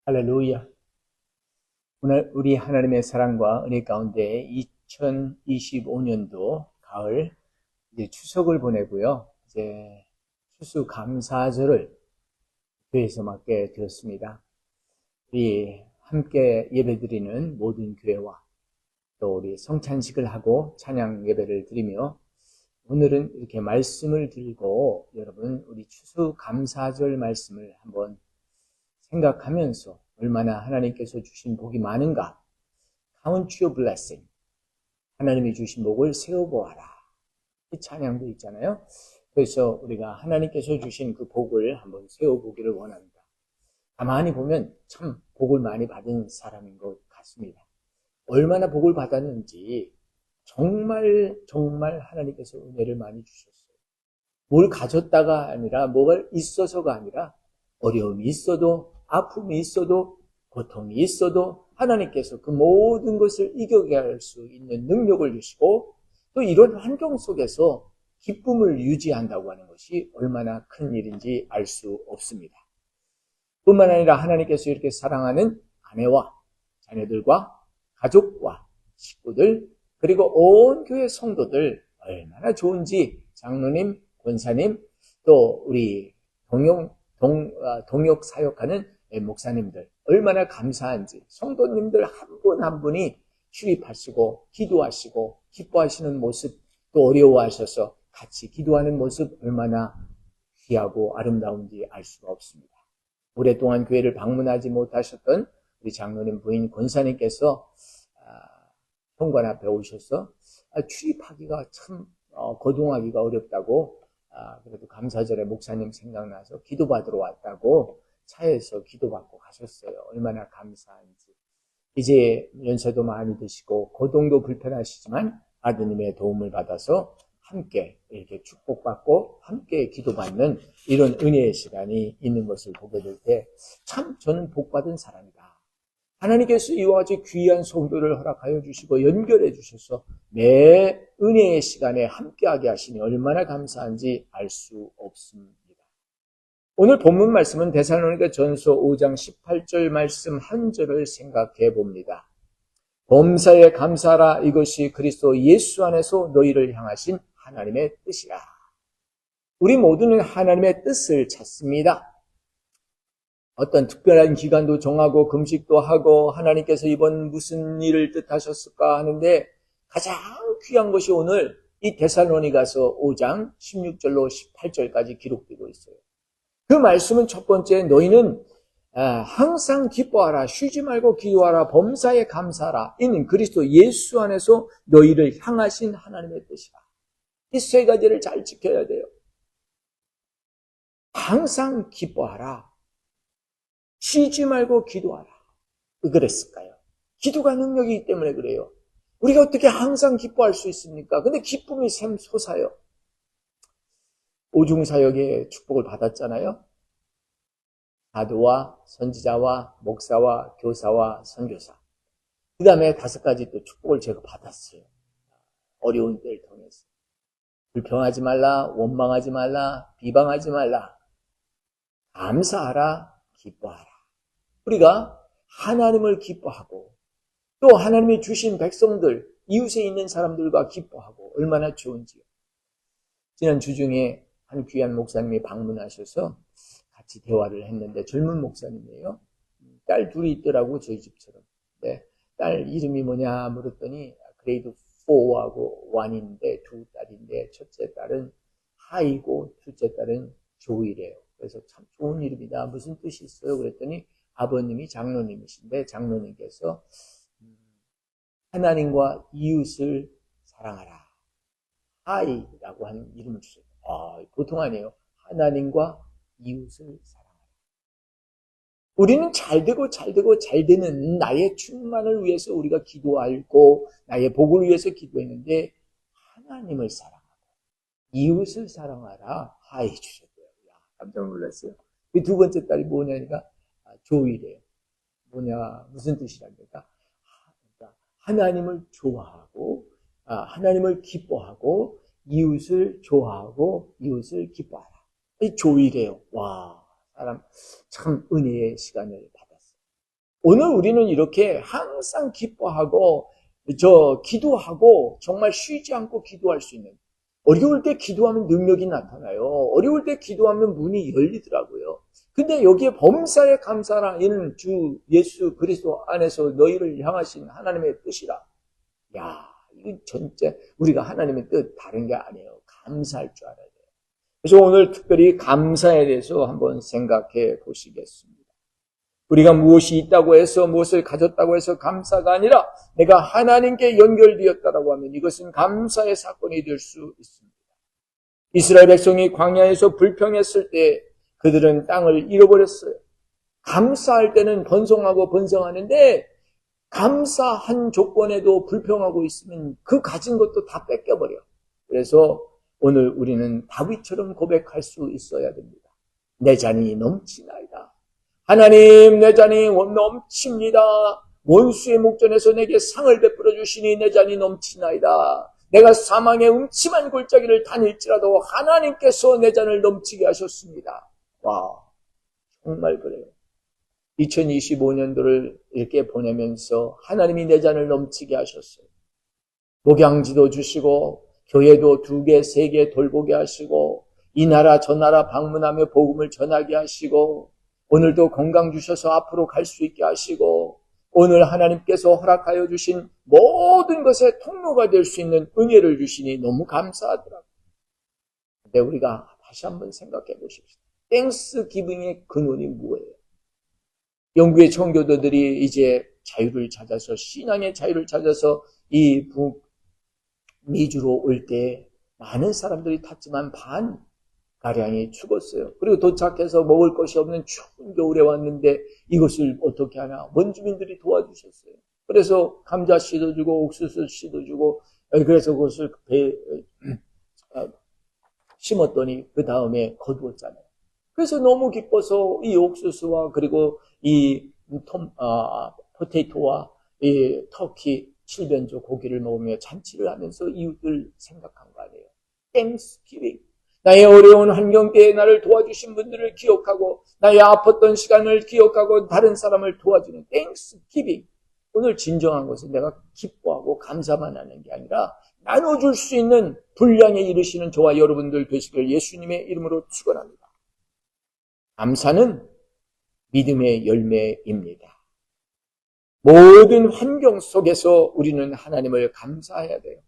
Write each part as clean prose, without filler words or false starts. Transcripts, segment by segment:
할렐루야. 오늘 우리 하나님의 사랑과 은혜 가운데 2025년도 가을 이제 추석을 보내고요. 이제 추수감사절을 교회에서 맞게 되었습니다. 우리 함께 예배드리는 모든 교회와 또 우리 성찬식을 하고 찬양 예배를 드리며 오늘은 이렇게 말씀을 들고 여러분 우리 추수감사절 말씀을 한번 생각하면서 얼마나 하나님께서 주신 복이 많은가. Count your blessing. 하나님이 주신 복을 세어보아라. 이 찬양도 있잖아요. 그래서 우리가 하나님께서 주신 그 복을 한번 세어보기를 원합니다. 가만히 보면 참 복을 많이 받은 사람인 것 같습니다. 얼마나 복을 받았는지 정말 하나님께서 은혜를 많이 주셨어요. 뭘 가졌다가 아니라 뭐가 있어서가 아니라 어려움이 있어도 아픔이 있어도 고통이 있어도 하나님께서 그 모든 것을 이겨갈 수 있는 능력을 주시고 또 이런 환경 속에서 기쁨을 유지한다고 하는 것이 얼마나 큰 일인지 알 수 없습니다. 뿐만 아니라 하나님께서 이렇게 사랑하는 아내와 자녀들과 가족과 식구들 그리고 온 교회 성도들 얼마나 좋은지 장로님, 권사님 또 우리 동역 사역하는 목사님들 얼마나 감사한지 성도님들 한 분 한 분이 출입하시고 기도하시고 기뻐하시는 모습 또 어려워하셔서 같이 기도하는 모습 얼마나 귀하고 아름다운지 알 수가 없습니다. 오랫동안 교회를 방문하지 못하셨던 우리 장로님 부인 권사님께서 현관 앞에 오셔서 출입하기가 참 거동하기가 어렵다고 그래도 감사절에 목사님 생각나서 기도받으러 왔다고 차에서 기도받고 가셨어요. 얼마나 감사한지. 이제 연세도 많이 드시고 거동도 불편하시지만 아드님의 도움을 받아서 함께 이렇게 축복받고 함께 기도받는 이런 은혜의 시간이 있는 것을 보게 될 때 참 저는 복받은 사람이다. 하나님께서 이와 같이 귀한 성도를 허락하여 주시고 연결해 주셔서 매 은혜의 시간에 함께하게 하시니 얼마나 감사한지 알 수 없습니다. 오늘 본문 말씀은 데살로니가 전서 5장 18절 말씀 한 절을 생각해 봅니다. 범사에 감사하라. 이것이 그리스도 예수 안에서 너희를 향하신 하나님의 뜻이라. 우리 모두는 하나님의 뜻을 찾습니다. 어떤 특별한 기간도 정하고 금식도 하고 하나님께서 이번 무슨 일을 뜻하셨을까 하는데 가장 귀한 것이 오늘 이 데살로니가서 5장 16절로 18절까지 기록되고 있어요. 그 말씀은 첫 번째 너희는 항상 기뻐하라 쉬지 말고 기도하라 범사에 감사하라 이는 그리스도 예수 안에서 너희를 향하신 하나님의 뜻이라. 이 세 가지를 잘 지켜야 돼요. 항상 기뻐하라 쉬지 말고 기도하라. 왜 그랬을까요? 기도가 능력이기 때문에 그래요. 우리가 어떻게 항상 기뻐할 수 있습니까? 근데 기쁨이 샘솟아요. 오중사역의 축복을 받았잖아요. 사도와 선지자와 목사와 교사와 선교사. 그 다음에 5가지 또 축복을 제가 받았어요. 어려운 때를 통해서. 불평하지 말라, 원망하지 말라, 비방하지 말라. 감사하라, 기뻐하라. 우리가 하나님을 기뻐하고 또 하나님이 주신 백성들, 이웃에 있는 사람들과 기뻐하고 얼마나 좋은지요. 지난 주중에 한 귀한 목사님이 방문하셔서 같이 대화를 했는데 젊은 목사님이에요. 딸 둘이 있더라고 저희 집처럼. 네, 딸 이름이 뭐냐 물었더니 그레이드 4하고 1인데 두 딸인데 첫째 딸은 하이고 둘째 딸은 조이래요. 그래서 참 좋은 이름이다. 무슨 뜻이 있어요? 그랬더니 아버님이 장로님이신데 장로님께서 하나님과 이웃을 사랑하라. 하이라고 하는 이름을 주셨어요. 보통 아니에요. 하나님과 이웃을 사랑하라. 우리는 잘 되는 나의 충만을 위해서 우리가 기도하고 나의 복을 위해서 기도했는데 하나님을 사랑하고 이웃을 사랑하라. 하이 주셨어요. 깜짝 놀랐어요. 그 두 번째 딸이 뭐냐니까 조이래요. 뭐냐 무슨 뜻이랍니까? 하나님을 좋아하고 하나님을 기뻐하고 이웃을 좋아하고 이웃을 기뻐하라. 이 조이래요. 와, 사람 참 은혜의 시간을 받았어요. 오늘 우리는 이렇게 항상 기뻐하고 기도하고 정말 쉬지 않고 기도할 수 있는, 어려울 때 기도하면 능력이 나타나요. 어려울 때 기도하면 문이 열리더라고요. 근데 여기에 범사에 감사라, 이는 주 예수 그리스도 안에서 너희를 향하신 하나님의 뜻이라. 야, 이거 전체 우리가 하나님의 뜻 다른 게 아니에요. 감사할 줄 알아야 돼요. 그래서 오늘 특별히 감사에 대해서 한번 생각해 보시겠습니다. 우리가 무엇이 있다고 해서, 무엇을 가졌다고 해서 감사가 아니라 내가 하나님께 연결되었다라고 하면 이것은 감사의 사건이 될 수 있습니다. 이스라엘 백성이 광야에서 불평했을 때 그들은 땅을 잃어버렸어요. 감사할 때는 번성하고 번성하는데 감사한 조건에도 불평하고 있으면 그 가진 것도 다 뺏겨버려. 그래서 오늘 우리는 다윗처럼 고백할 수 있어야 됩니다. 내 잔이 넘치나이다. 하나님, 내 잔이 넘칩니다. 원수의 목전에서 내게 상을 베풀어 주시니 내 잔이 넘치나이다. 내가 사망의 음침한 골짜기를 다닐지라도 하나님께서 내 잔을 넘치게 하셨습니다. 와, 정말 그래요. 2025년도를 이렇게 보내면서 하나님이 내 잔을 넘치게 하셨어요. 목양지도 주시고 교회도 2개, 3개 돌보게 하시고 이 나라 저 나라 방문하며 복음을 전하게 하시고 오늘도 건강 주셔서 앞으로 갈 수 있게 하시고 오늘 하나님께서 허락하여 주신 모든 것의 통로가 될 수 있는 은혜를 주시니 너무 감사하더라고요. 근데 우리가 다시 한번 생각해 보십시오. 땡스 기빙의 근원이 뭐예요? 영국의 청교도들이 이제 자유를 찾아서, 신앙의 자유를 찾아서 이 북미주로 올 때 많은 사람들이 탔지만 반가량이 죽었어요. 그리고 도착해서 먹을 것이 없는 추운 겨울에 왔는데 이것을 어떻게 하나? 원주민들이 도와주셨어요. 그래서 감자 씨도 주고 옥수수 씨도 주고, 그래서 그것을 심었더니 그 다음에 거두었잖아요. 그래서 너무 기뻐서 이 옥수수와 그리고 이 포테이토와 이 터키 7변조 고기를 먹으며 잔치를 하면서 이웃을 생각한 거 아니에요. 땡스기빙. 나의 어려운 환경 때에 나를 도와주신 분들을 기억하고 나의 아팠던 시간을 기억하고 다른 사람을 도와주는 땡스기빙. 오늘 진정한 것은 내가 기뻐하고 감사만 하는 게 아니라 나눠줄 수 있는 분량에 이르시는 저와 여러분들 되시길 예수님의 이름으로 축원합니다. 감사는 믿음의 열매입니다. 모든 환경 속에서 우리는 하나님을 감사해야 돼요.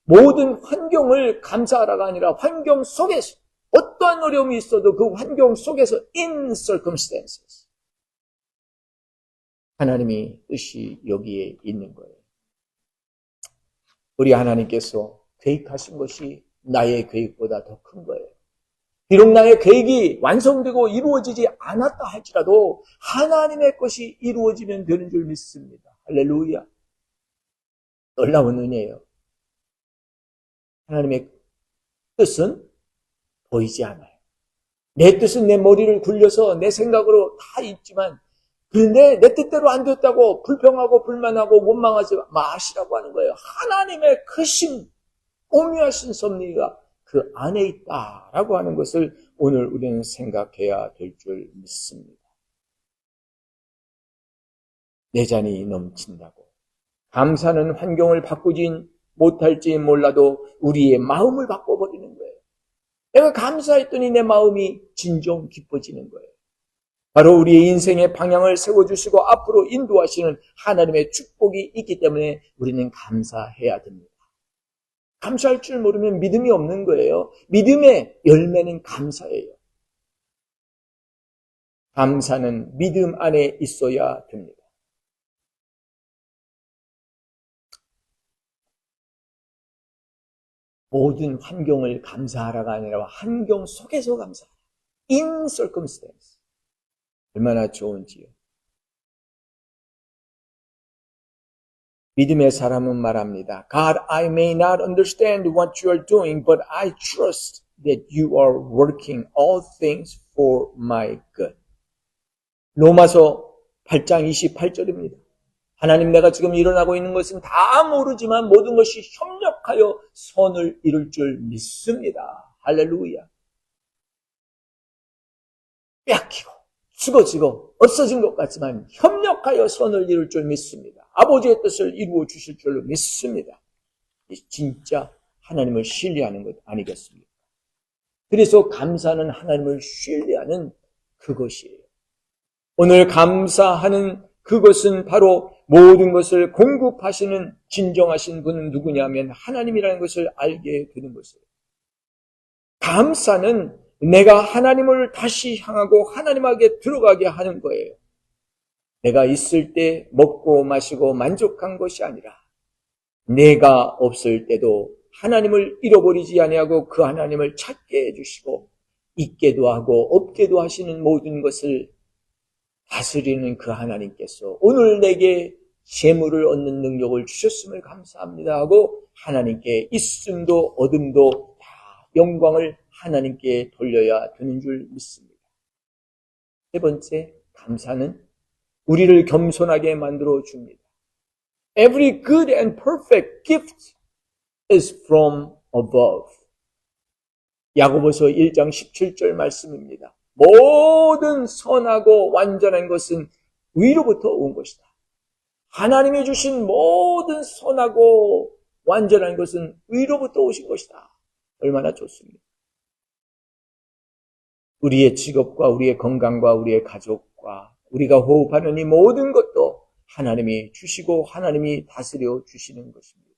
모든 환경을 감사하라가 아니라 환경 속에서 어떠한 어려움이 있어도 그 환경 속에서 in circumstances 하나님이 뜻이 여기에 있는 거예요. 우리 하나님께서 계획하신 것이 나의 계획보다 더 큰 거예요. 비록 나의 계획이 완성되고 이루어지지 않았다 할지라도 하나님의 것이 이루어지면 되는 줄 믿습니다. 할렐루야. 놀라운 은혜예요. 하나님의 뜻은 보이지 않아요. 내 뜻은 내 머리를 굴려서 내 생각으로 다 있지만 그런데 내 뜻대로 안 됐다고 불평하고 불만하고 원망하지 마시라고 하는 거예요. 하나님의 크신 오묘하신 섭리가 그 안에 있다라고 하는 것을 오늘 우리는 생각해야 될 줄 믿습니다. 내 잔이 넘친다고. 감사는 환경을 바꾸진 못할지 몰라도 우리의 마음을 바꿔버리는 거예요. 내가 감사했더니 내 마음이 진정 기뻐지는 거예요. 바로 우리의 인생의 방향을 세워주시고 앞으로 인도하시는 하나님의 축복이 있기 때문에 우리는 감사해야 됩니다. 감사할 줄 모르면 믿음이 없는 거예요. 믿음의 열매는 감사예요. 감사는 믿음 안에 있어야 됩니다. 모든 환경을 감사하라가 아니라 환경 속에서 감사하라. In circumstance. 얼마나 좋은지요. 믿음의 사람은 말합니다. God, I may not understand what you are doing, but I trust that you are working all things for my good. 로마서 8장 28절입니다. 하나님, 내가 지금 일어나고 있는 것은 다 모르지만 모든 것이 협력하여 선을 이룰 줄 믿습니다. 할렐루야. 뺏기고 죽어지고 없어진 것 같지만 협력하여 선을 이룰 줄 믿습니다. 아버지의 뜻을 이루어 주실 줄로 믿습니다. 진짜 하나님을 신뢰하는 것 아니겠습니까? 그래서 감사는 하나님을 신뢰하는 그것이에요. 오늘 감사하는 그것은 바로 모든 것을 공급하시는 진정하신 분은 누구냐면 하나님이라는 것을 알게 되는 것이에요. 감사는 내가 하나님을 다시 향하고 하나님에게 들어가게 하는 거예요. 내가 있을 때 먹고 마시고 만족한 것이 아니라 내가 없을 때도 하나님을 잃어버리지 아니하고 그 하나님을 찾게 해주시고 있게도 하고 없게도 하시는 모든 것을 다스리는 그 하나님께서 오늘 내게 재물을 얻는 능력을 주셨음을 감사합니다 하고 하나님께 있음도 얻음도 다 영광을 하나님께 돌려야 되는 줄 믿습니다. 세 번째, 감사는 우리를 겸손하게 만들어 줍니다. Every good and perfect gift is from above. 야고보서 1장 17절 말씀입니다. 모든 선하고 완전한 것은 위로부터 온 것이다. 하나님이 주신 모든 선하고 완전한 것은 위로부터 오신 것이다. 얼마나 좋습니까? 우리의 직업과 우리의 건강과 우리의 가족과 우리가 호흡하는 이 모든 것도 하나님이 주시고 하나님이 다스려 주시는 것입니다.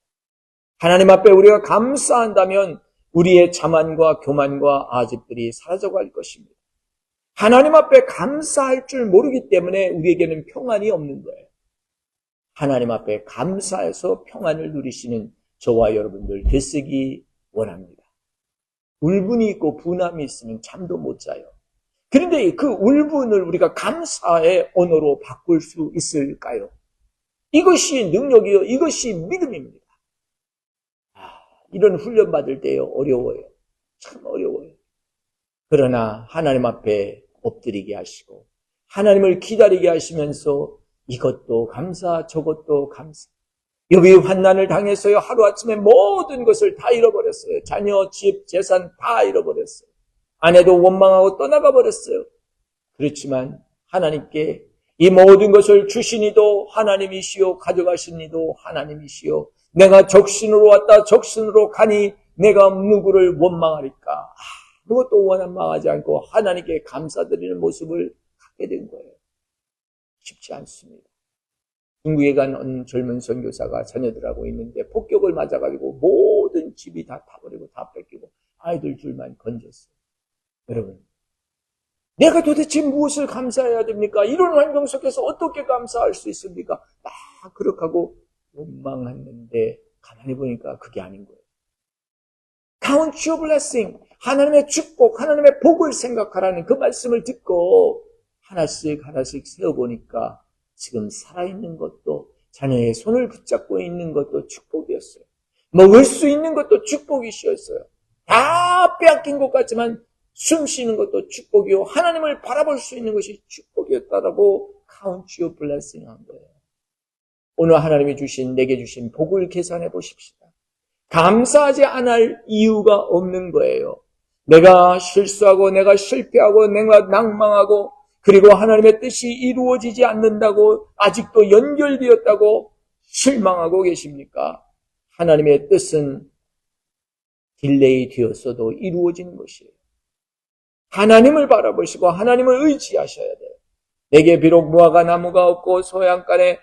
하나님 앞에 우리가 감사한다면 우리의 자만과 교만과 아집들이 사라져갈 것입니다. 하나님 앞에 감사할 줄 모르기 때문에 우리에게는 평안이 없는 거예요. 하나님 앞에 감사해서 평안을 누리시는 저와 여러분들 되시기 원합니다. 울분이 있고 분함이 있으면 잠도 못 자요. 그런데 그 울분을 우리가 감사의 언어로 바꿀 수 있을까요? 이것이 능력이요. 이것이 믿음입니다. 이런 훈련 받을 때요. 어려워요. 참 어려워요. 그러나 하나님 앞에 엎드리게 하시고 하나님을 기다리게 하시면서 이것도 감사 저것도 감사. 여기 환난을 당해서요. 하루아침에 모든 것을 다 잃어버렸어요. 자녀, 집, 재산 다 잃어버렸어요. 아내도 원망하고 떠나가 버렸어요. 그렇지만 하나님께 이 모든 것을 주시니도 하나님이시요 가져가시니도 하나님이시요 내가 적신으로 왔다 적신으로 가니 내가 누구를 원망하리까. 아무것도 원망하지 않고 하나님께 감사드리는 모습을 갖게 된 거예요. 쉽지 않습니다. 중국에 간 어느 젊은 선교사가 자녀들하고 있는데 폭격을 맞아가지고 모든 집이 다 타버리고 다 뺏기고 아이들 줄만 건졌어요. 여러분, 내가 도대체 무엇을 감사해야 됩니까? 이런 환경 속에서 어떻게 감사할 수 있습니까? 막 그렇게 하고 원망했는데 가만히 보니까 그게 아닌 거예요. Count your blessing. 하나님의 축복, 하나님의 복을 생각하라는 그 말씀을 듣고 하나씩 하나씩 세어보니까 지금 살아있는 것도 자녀의 손을 붙잡고 있는 것도 축복이었어요. 먹을 수 있는 것도 축복이셨어요. 다 빼앗긴 것 같지만 숨 쉬는 것도 축복이요. 하나님을 바라볼 수 있는 것이 축복이었다라고 count your blessing 한 거예요. 오늘 하나님이 주신 내게 주신 복을 계산해 보십시다. 감사하지 않을 이유가 없는 거예요. 내가 실수하고 내가 실패하고 내가 낭망하고 그리고 하나님의 뜻이 이루어지지 않는다고 아직도 연결되었다고 실망하고 계십니까? 하나님의 뜻은 딜레이 되었어도 이루어지는 것이에요. 하나님을 바라보시고 하나님을 의지하셔야 돼요. 내게 비록 무화과 나무가 없고 소양간에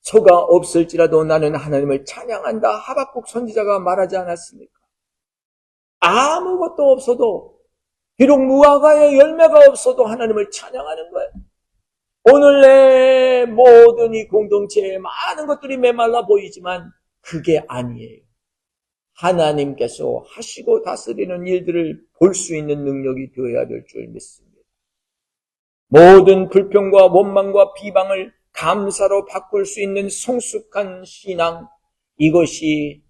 소가 없을지라도 나는 하나님을 찬양한다. 하박국 선지자가 말하지 않았습니까? 아무것도 없어도 비록 무화과의 열매가 없어도 하나님을 찬양하는 거예요. 오늘 내 모든 이 공동체에 많은 것들이 메말라 보이지만 그게 아니에요. 하나님께서 하시고 다스리는 일들을 볼 수 있는 능력이 되어야 될 줄 믿습니다. 모든 불평과 원망과 비방을 감사로 바꿀 수 있는 성숙한 신앙, 이것이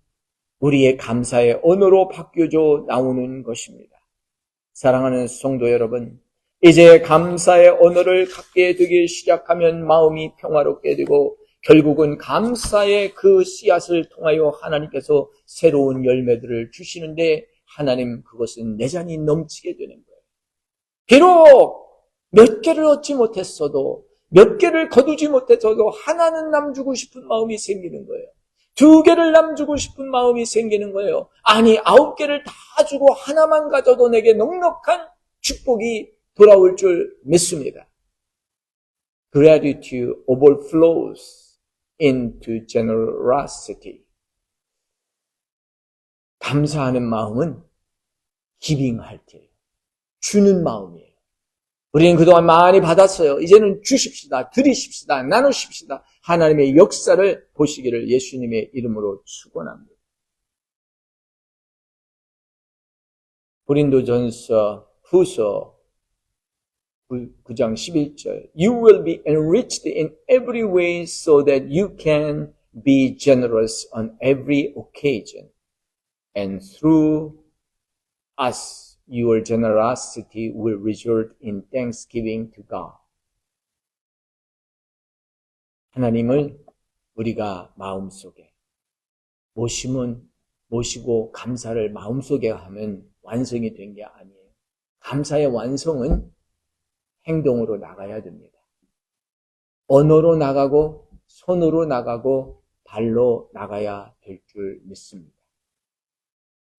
우리의 감사의 언어로 바뀌어져 나오는 것입니다. 사랑하는 성도 여러분, 이제 감사의 언어를 갖게 되기 시작하면 마음이 평화롭게 되고 결국은 감사의 그 씨앗을 통하여 하나님께서 새로운 열매들을 주시는데 하나님 그것은 내장이 넘치게 되는 거예요. 비록 몇 개를 얻지 못했어도, 몇 개를 거두지 못했어도 하나는 남주고 싶은 마음이 생기는 거예요. 2개를 남주고 싶은 마음이 생기는 거예요. 아니, 9개를 다 주고 하나만 가져도 내게 넉넉한 축복이 돌아올 줄 믿습니다. Gratitude overflows into generosity. 감사하는 마음은 기빙할 때 주는 마음이에요. 우리는 그동안 많이 받았어요. 이제는 주십시다, 드리십시다, 나누십시다. 하나님의 역사를 보시기를 예수님의 이름으로 축원합니다. 고린도전서 후서 9장 11절 You will be enriched in every way so that you can be generous on every occasion. And through us, your generosity will result in thanksgiving to God. 하나님을 우리가 마음속에 모시고 감사를 마음속에 하면 완성이 된 게 아니에요. 감사의 완성은 행동으로 나가야 됩니다. 언어로 나가고 손으로 나가고 발로 나가야 될 줄 믿습니다.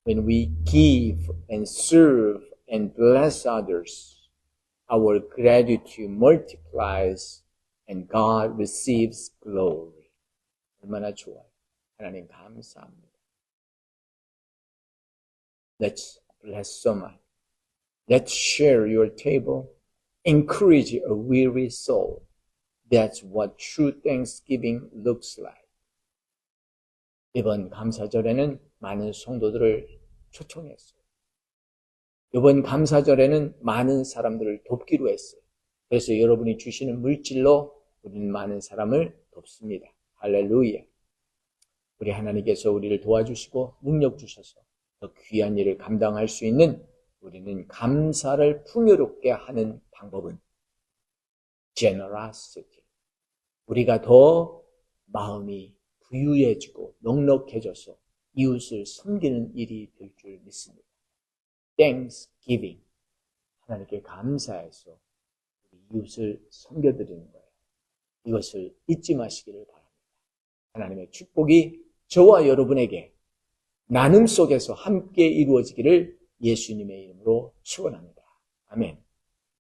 When we give and serve and bless others, our gratitude multiplies and God receives glory. 얼마나 좋아요. 하나님 감사합니다. Let's bless someone. Let's share your table. Encourage a weary soul. That's what true Thanksgiving looks like. 이번 감사절에는 많은 성도들을 초청했어요. 이번 감사절에는 많은 사람들을 돕기로 했어요. 그래서 여러분이 주시는 물질로 우리는 많은 사람을 돕습니다. 할렐루야. 우리 하나님께서 우리를 도와주시고 능력 주셔서 더 귀한 일을 감당할 수 있는 우리는 감사를 풍요롭게 하는 방법은 generosity. 우리가 더 마음이 부유해지고 넉넉해져서 이웃을 섬기는 일이 될 줄 믿습니다. Thanksgiving. 하나님께 감사해서 이웃을 섬겨드리는 거예요. 이것을 잊지 마시기를 바랍니다. 하나님의 축복이 저와 여러분에게 나눔 속에서 함께 이루어지기를 예수님의 이름으로 축원합니다. 아멘.